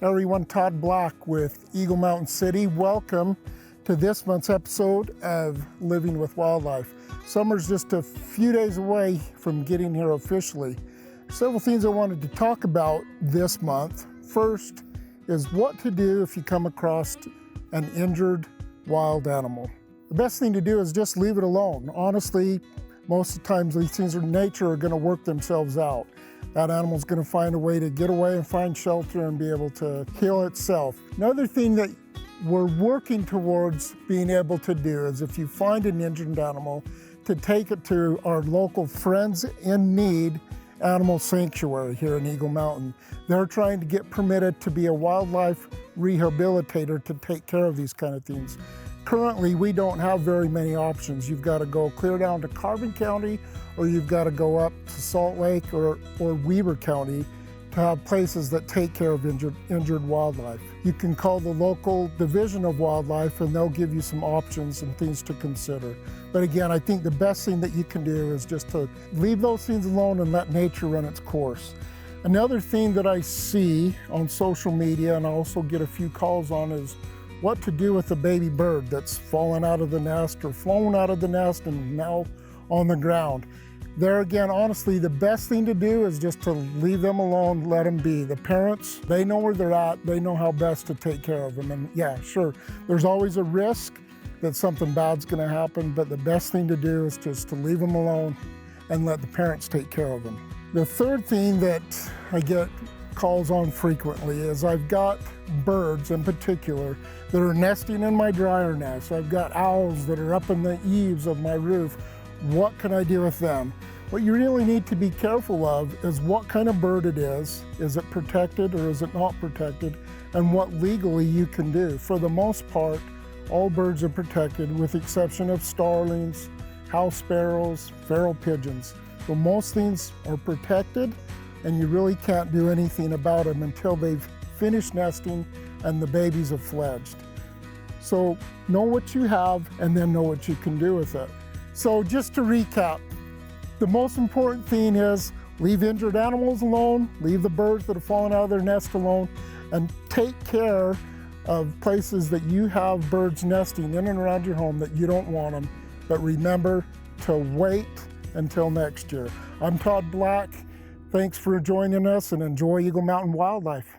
Everyone, Todd Black with Eagle Mountain City. Welcome to this month's episode of Living with Wildlife. Summer's just a few days away from getting here officially. Several things I wanted to talk about this month. First is what to do if you come across an injured wild animal. The best thing to do is just leave it alone. Honestly, most of the times these things in nature are going to work themselves out. That animal's going to find a way to get away and find shelter and be able to heal itself. Another thing that we're working towards being able to do is if you find an injured animal, to take it to our local Friends in Need animal sanctuary here in Eagle Mountain. They're trying to get permitted to be a wildlife rehabilitator to take care of these kind of things. Currently, we don't have very many options. You've got to go clear down to Carbon County, or you've got to go up to Salt Lake or Weber County to have places that take care of injured wildlife. You can call the local division of wildlife and they'll give you some options and things to consider. But again, I think the best thing that you can do is just to leave those things alone and let nature run its course. Another thing that I see on social media and I also get a few calls on is what to do with a baby bird that's fallen out of the nest or flown out of the nest and now on the ground. There again, honestly, the best thing to do is just to leave them alone, let them be. The parents, they know where they're at, they know how best to take care of them. And yeah, sure, there's always a risk that something bad's gonna happen, but the best thing to do is just to leave them alone and let the parents take care of them. The third thing that I get calls on frequently is I've got birds in particular that are nesting in my dryer nest. I've got owls that are up in the eaves of my roof. What can I do with them? What you really need to be careful of is what kind of bird it is. Is it protected or is it not protected? And what legally you can do. For the most part, all birds are protected with the exception of starlings, house sparrows, feral pigeons. So most things are protected and you really can't do anything about them until they've finished nesting and the babies have fledged. So know what you have and then know what you can do with it. So just to recap, the most important thing is leave injured animals alone, leave the birds that have fallen out of their nest alone, and take care of places that you have birds nesting in and around your home that you don't want them. But remember to wait until next year. I'm Todd Black. Thanks for joining us and enjoy Eagle Mountain wildlife.